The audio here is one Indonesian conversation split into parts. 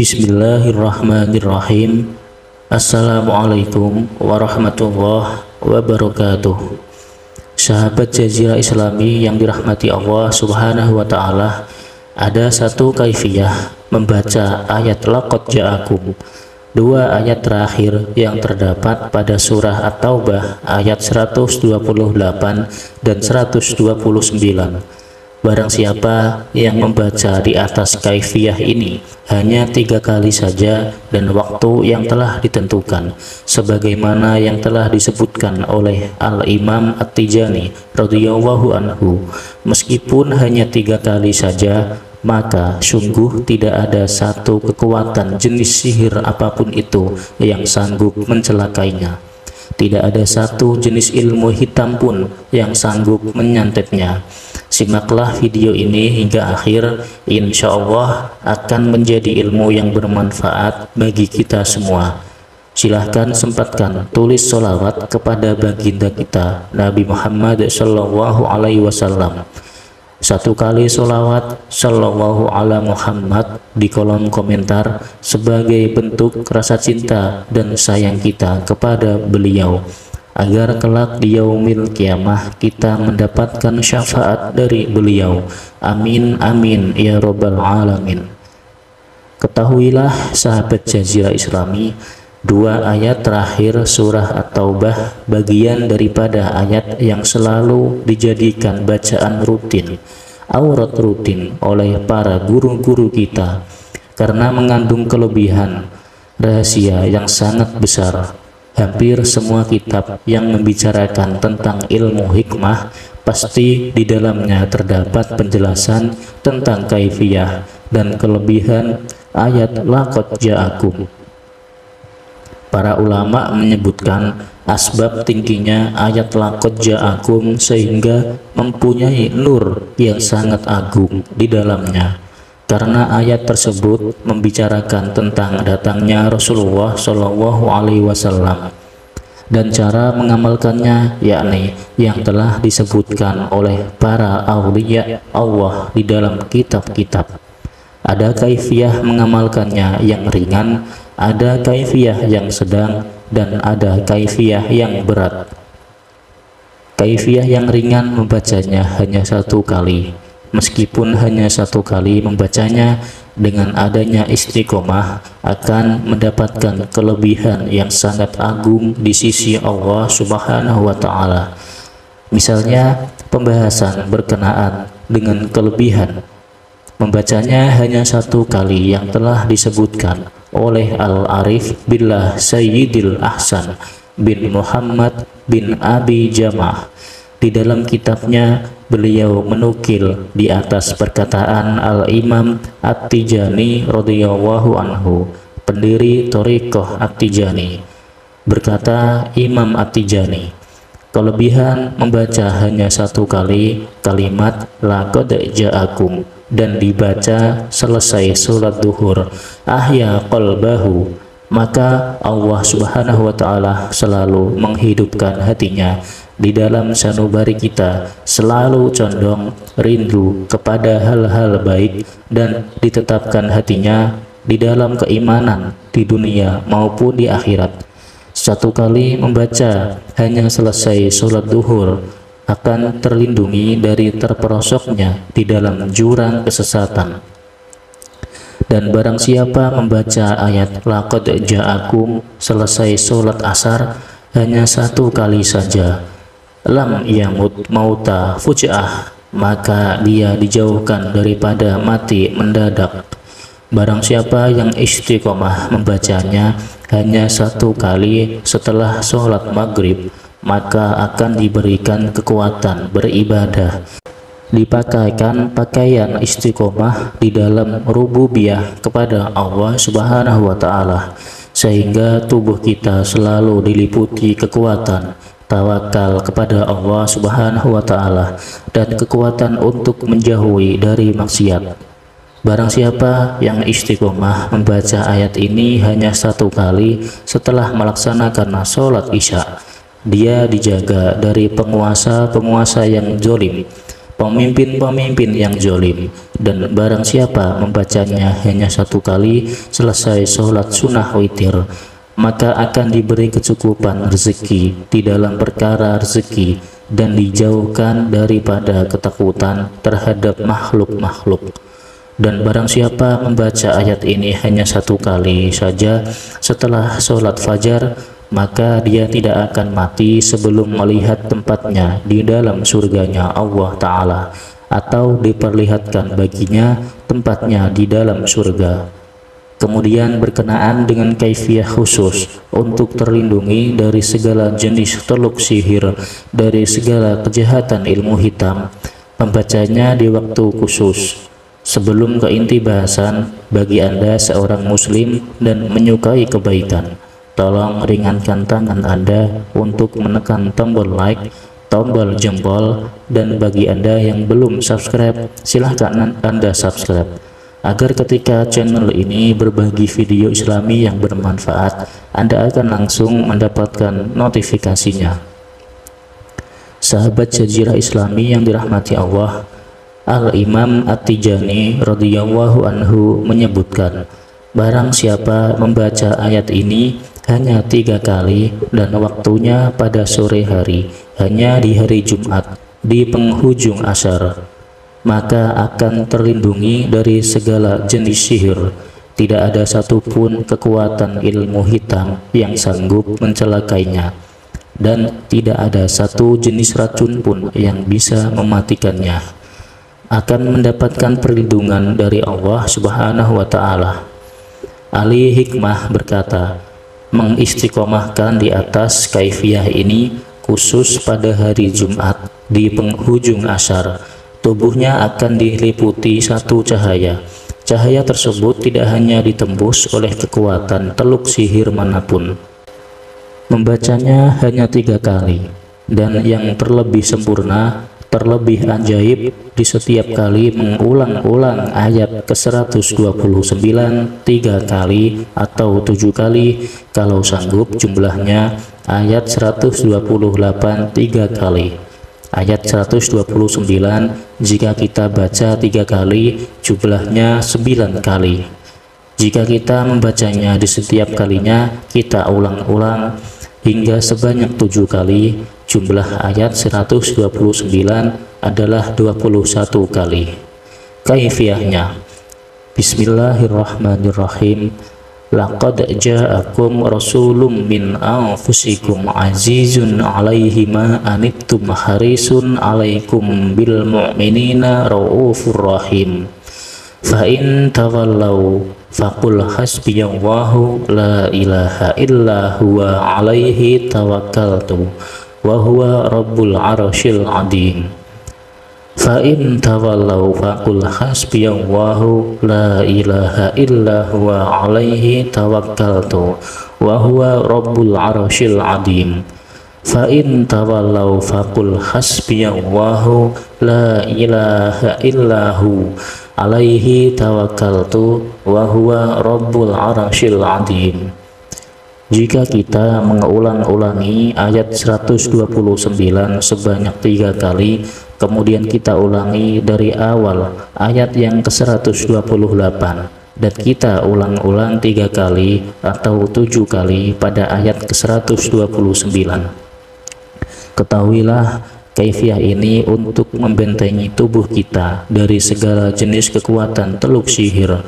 Bismillahirrahmanirrahim. Assalamualaikum warahmatullahi wabarakatuh. Sahabat Jazirah Islami yang dirahmati Allah Subhanahu wa Ta'ala, ada satu kaifiyah membaca ayat laqad ja'akum, dua ayat terakhir yang terdapat pada surah At-Taubah ayat 128 dan 129. Barang siapa yang membaca di atas kaifiyah ini hanya 3 kali saja dan waktu yang telah ditentukan, sebagaimana yang telah disebutkan oleh Al-Imam At-Tijani radhiyallahu anhu, meskipun hanya 3 kali saja, maka sungguh tidak ada satu kekuatan jenis sihir apapun itu yang sanggup mencelakainya. Tidak ada satu jenis ilmu hitam pun yang sanggup menyantetnya. Simaklah video ini hingga akhir, insya Allah akan menjadi ilmu yang bermanfaat bagi kita semua. Silahkan sempatkan tulis sholawat kepada baginda kita Nabi Muhammad Sallallahu Alaihi Wasallam. 1 kali sholawat Sallallahu ala Muhammad di kolom komentar sebagai bentuk rasa cinta dan sayang kita kepada beliau, agar kelak di yaumil kiamah kita mendapatkan syafaat dari beliau. Amin amin ya robbal alamin. Ketahuilah sahabat Jazirah Islami, 2 ayat terakhir surah At-Taubah bagian daripada ayat yang selalu dijadikan bacaan rutin, aurat rutin oleh para guru-guru kita, karena mengandung kelebihan rahasia yang sangat besar. Hampir semua kitab yang membicarakan tentang ilmu hikmah pasti di dalamnya terdapat penjelasan tentang kaifiyah dan kelebihan ayat laqad ja'akum. Para ulama menyebutkan asbab tingginya ayat laqad ja'akum sehingga mempunyai nur yang sangat agung di dalamnya, karena ayat tersebut membicarakan tentang datangnya Rasulullah Shallallahu Alaihi Wasallam dan cara mengamalkannya, yakni yang telah disebutkan oleh para auliya Allah di dalam kitab-kitab. Ada kaifiyah mengamalkannya yang ringan, ada kaifiyah yang sedang, dan ada kaifiyah yang berat. Kaifiyah yang ringan membacanya hanya 1 kali. Meskipun hanya 1 kali membacanya, dengan adanya istiqomah akan mendapatkan kelebihan yang sangat agung di sisi Allah Subhanahu wa Ta'ala. Misalnya pembahasan berkenaan dengan kelebihan, membacanya hanya 1 kali yang telah disebutkan oleh Al-Arif Billah Sayyidil Ahsan bin Muhammad bin Abi Jamah. Di dalam kitabnya beliau menukil di atas perkataan Al-Imam At-Tijani radhiyallahu anhu, pendiri Thariqah At-Tijani. Berkata Imam At-Tijani, kelebihan membaca hanya 1 kali kalimat laqad ja'akum dan dibaca selesai sholat duhur, ahya qalbahu, maka Allah Subhanahu wa Ta'ala selalu menghidupkan hatinya. Di dalam sanubari kita selalu condong rindu kepada hal-hal baik dan ditetapkan hatinya di dalam keimanan di dunia maupun di akhirat. 1 kali membaca hanya selesai sholat duhur akan terlindungi dari terperosoknya di dalam jurang kesesatan. Dan barang siapa membaca ayat laqad ja'akum selesai sholat asar hanya 1 kali saja, lam yamut mauta fuj'ah, maka dia dijauhkan daripada mati mendadak. Barang siapa yang istiqomah membacanya hanya 1 kali setelah sholat maghrib, maka akan diberikan kekuatan beribadah, dipakaikan pakaian istiqomah di dalam rububiyah kepada Allah Subhanahu wa Ta'ala, sehingga tubuh kita selalu diliputi kekuatan tawakal kepada Allah Subhanahu wa Ta'ala dan kekuatan untuk menjauhi dari maksiat. Barang siapa yang istiqomah membaca ayat ini hanya 1 kali setelah melaksanakan sholat isya, dia dijaga dari penguasa-penguasa yang zalim, pemimpin-pemimpin yang zalim, dan barang siapa membacanya hanya satu kali selesai sholat sunnah witir, maka akan diberi kecukupan rezeki di dalam perkara rezeki dan dijauhkan daripada ketakutan terhadap makhluk-makhluk. Dan barang siapa membaca ayat ini hanya satu kali saja setelah sholat fajar, maka dia tidak akan mati sebelum melihat tempatnya di dalam surganya Allah Ta'ala, atau diperlihatkan baginya tempatnya di dalam surga. Kemudian berkenaan dengan kaifiyah khusus untuk terlindungi dari segala jenis teluk sihir, dari segala kejahatan ilmu hitam, membacanya di waktu khusus. Sebelum ke inti bahasan, bagi Anda seorang muslim dan menyukai kebaikan, tolong ringankan tangan Anda untuk menekan tombol like, tombol jempol, dan bagi Anda yang belum subscribe, silahkan Anda subscribe, agar ketika channel ini berbagi video islami yang bermanfaat, Anda akan langsung mendapatkan notifikasinya. Sahabat Jazirah Islami yang dirahmati Allah, Al-Imam At-Tijani radhiyallahu anhu menyebutkan, barang siapa membaca ayat ini hanya 3 kali dan waktunya pada sore hari, hanya di hari Jumat di penghujung asar, maka akan terlindungi dari segala jenis sihir. Tidak ada satupun kekuatan ilmu hitam yang sanggup mencelakainya, dan tidak ada satu jenis racun pun yang bisa mematikannya. Akan mendapatkan perlindungan dari Allah Subhanahu wa Ta'ala. Ali Hikmah berkata, mengistiqomahkan di atas kaifiyah ini khusus pada hari Jumat di penghujung asar, tubuhnya akan diliputi satu cahaya. Cahaya tersebut tidak hanya ditembus oleh kekuatan teluk sihir manapun. Membacanya hanya 3 kali, dan yang terlebih sempurna, terlebih ajaib, di setiap kali mengulang-ulang ayat ke-129 3 kali atau 7 kali, kalau sanggup jumlahnya ayat 128 3 kali. Ayat 129 jika kita baca 3 kali, jumlahnya 9 kali. Jika kita membacanya di setiap kalinya, kita ulang-ulang hingga sebanyak 7 kali, jumlah ayat 129 adalah 21 kali. Kaifiyahnya, Bismillahirrahmanirrahim. Laqad ja'akum rasulun min anfusikum azizun 'alaihi ma anittum harisun 'alaikum bil mu'minina raufur rahim. Fa in tawallaw faqul hasbiyallahu la ilaha illa huwa 'alaihi tawakkaltu wa huwa rabbul 'arsyil 'azim. Fa in tawallaw faqul hasbiyallahu la ilaha illa huwa 'alaihi tawakkaltu wa huwa rabbul 'arsyil 'azim. Fa in tawallaw faqul hasbiyallahu la ilaha illa hu 'alaihi tawakkaltu wa huwa rabbul 'arsyil 'azim. Jika kita mengulang-ulangi ayat 129 sebanyak 3 kali, kemudian kita ulangi dari awal ayat yang ke-128, dan kita ulang-ulang 3 kali atau 7 kali pada ayat ke-129. Ketahuilah, kaifiyah ini untuk membentengi tubuh kita dari segala jenis kekuatan teluk sihir,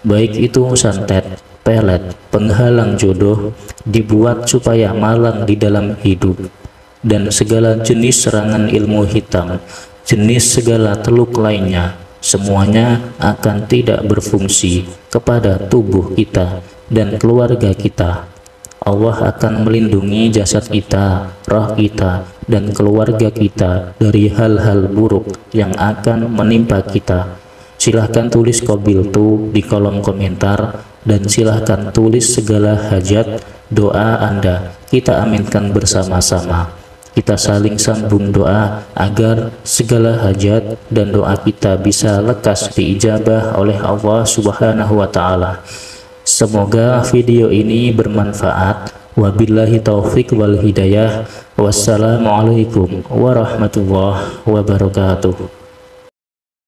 baik itu santet, pelet, penghalang jodoh, dibuat supaya malang di dalam hidup, dan segala jenis serangan ilmu hitam, jenis segala teluk lainnya, semuanya akan tidak berfungsi kepada tubuh kita dan keluarga kita. Allah akan melindungi jasad kita, roh kita, dan keluarga kita dari hal-hal buruk yang akan menimpa kita. Silahkan tulis qabiltu di kolom komentar, dan silahkan tulis segala hajat doa Anda, kita aminkan bersama-sama. Kita saling sambung doa agar segala hajat dan doa kita bisa lekas diijabah oleh Allah Subhanahu wa Ta'ala. Semoga video ini bermanfaat. Wabillahi taufik wal hidayah. Wassalamualaikum warahmatullahi wabarakatuh.